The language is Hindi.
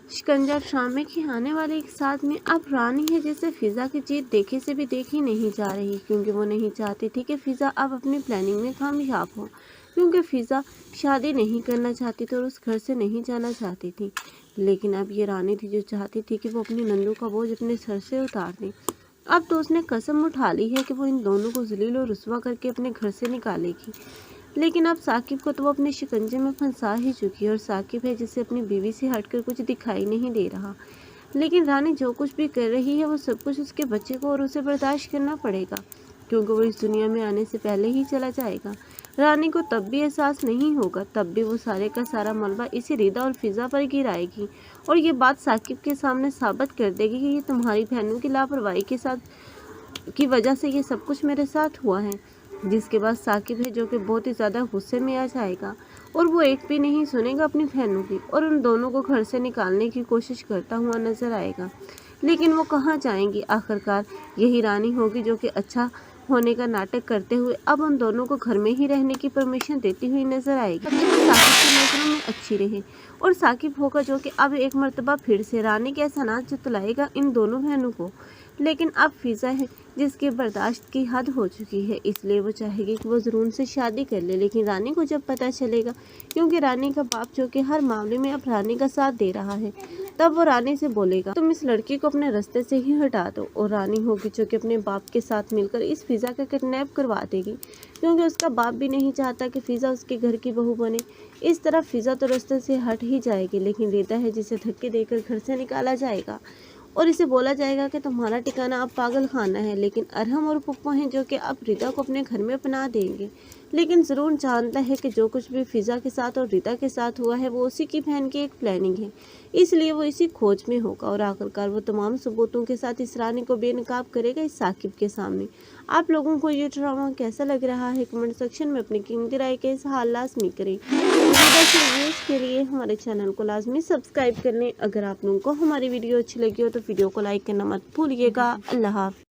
शिकंजा ड्रामे की आने वाले एक साथ में अब रानी है जिसे फिज़ा की जीत देखे से भी देखी नहीं जा रही, क्योंकि वो नहीं चाहती थी कि फिज़ा अब अपनी प्लानिंग में कामयाब हो, क्योंकि फिज़ा शादी नहीं करना चाहती थी और उस घर से नहीं जाना चाहती थी। लेकिन अब ये रानी थी जो चाहती थी कि वो अपनी नंदू का बोझ अपने सर से उतार दे। अब तो उसने कसम उठा ली है कि वो इन दोनों को जलील और रुस्वा करके अपने घर से निकालेगी। लेकिन अब साकिब को तो वो अपने शिकंजे में फंसा ही चुकी है, और साकिब है जिसे अपनी बीवी से हटकर कुछ दिखाई नहीं दे रहा। लेकिन रानी जो कुछ भी कर रही है वो सब कुछ उसके बच्चे को और उसे बर्दाश्त करना पड़ेगा, क्योंकि वो इस दुनिया में आने से पहले ही चला जाएगा। रानी को तब भी एहसास नहीं होगा, तब भी वो सारे का सारा मलबा इसी रिदा और फिज़ा पर गिराएगी, और ये बात साकिब के सामने साबित कर देगी कि ये तुम्हारी बहनों की लापरवाही के साथ की वजह से ये सब कुछ मेरे साथ हुआ है। जिसके बाद साकिब है जो कि बहुत ही ज़्यादा गुस्से में आ जाएगा, और वो एक भी नहीं सुनेगा अपनी बहनों की, और उन दोनों को घर से निकालने की कोशिश करता हुआ नजर आएगा। लेकिन वो कहाँ जाएंगी? आखिरकार यही रानी होगी जो कि अच्छा होने का नाटक करते हुए अब उन दोनों को घर में ही रहने की परमिशन देती हुई नजर आएगी, ताकि वो साकिब की नजरों में अच्छी रहे। और साकिब होगा जो कि अब एक मर्तबा फिर से रानी के एहसानात जतलाएगा इन दोनों बहनों को। लेकिन अब फिज़ा है जिसकी बर्दाश्त की हद हो चुकी है, इसलिए वो चाहेगी कि वो ज़रूर से शादी कर ले। लेकिन रानी को जब पता चलेगा, क्योंकि रानी का बाप जो कि हर मामले में अब रानी का साथ दे रहा है, तब वो रानी से बोलेगा तुम इस लड़की को अपने रास्ते से ही हटा दो। और रानी होगी जो कि अपने बाप के साथ मिलकर इस फिज़ा का किडनैप करवा देगी, क्योंकि उसका बाप भी नहीं चाहता कि फिज़ा उसके घर की बहू बने। इस तरह फिज़ा तो रास्ते से हट ही जाएगी, लेकिन रिदा है जिसे धक्के देकर घर से निकाला जाएगा, और इसे बोला जाएगा कि तुम्हारा ठिकाना अब पागल खाना है। लेकिन अरहम और पप्पू हैं जो कि अब रिदा को अपने घर में अपना देंगे। लेकिन ज़रूर जानता है कि जो कुछ भी फिज़ा के साथ और रिदा के साथ हुआ है वो उसी की बहन की एक प्लानिंग है, इसलिए वो इसी खोज में होगा, और आखिरकार वो तमाम सबूतों के साथ इस रानी को बेनकाब करेगा इस साकिब के सामने। आप लोगों को ये ड्रामा कैसा लग रहा है? कमेंट सेक्शन में अपनी कीमती राय के इज़हार लाज़मी करें। वीडियोज़ के लिए हमारे चैनल को लाजमी सब्सक्राइब कर लें। अगर आप लोगों को हमारी वीडियो अच्छी लगी हो तो वीडियो को लाइक करना मत भूलिएगा। अल्लाह हाफ़िज़।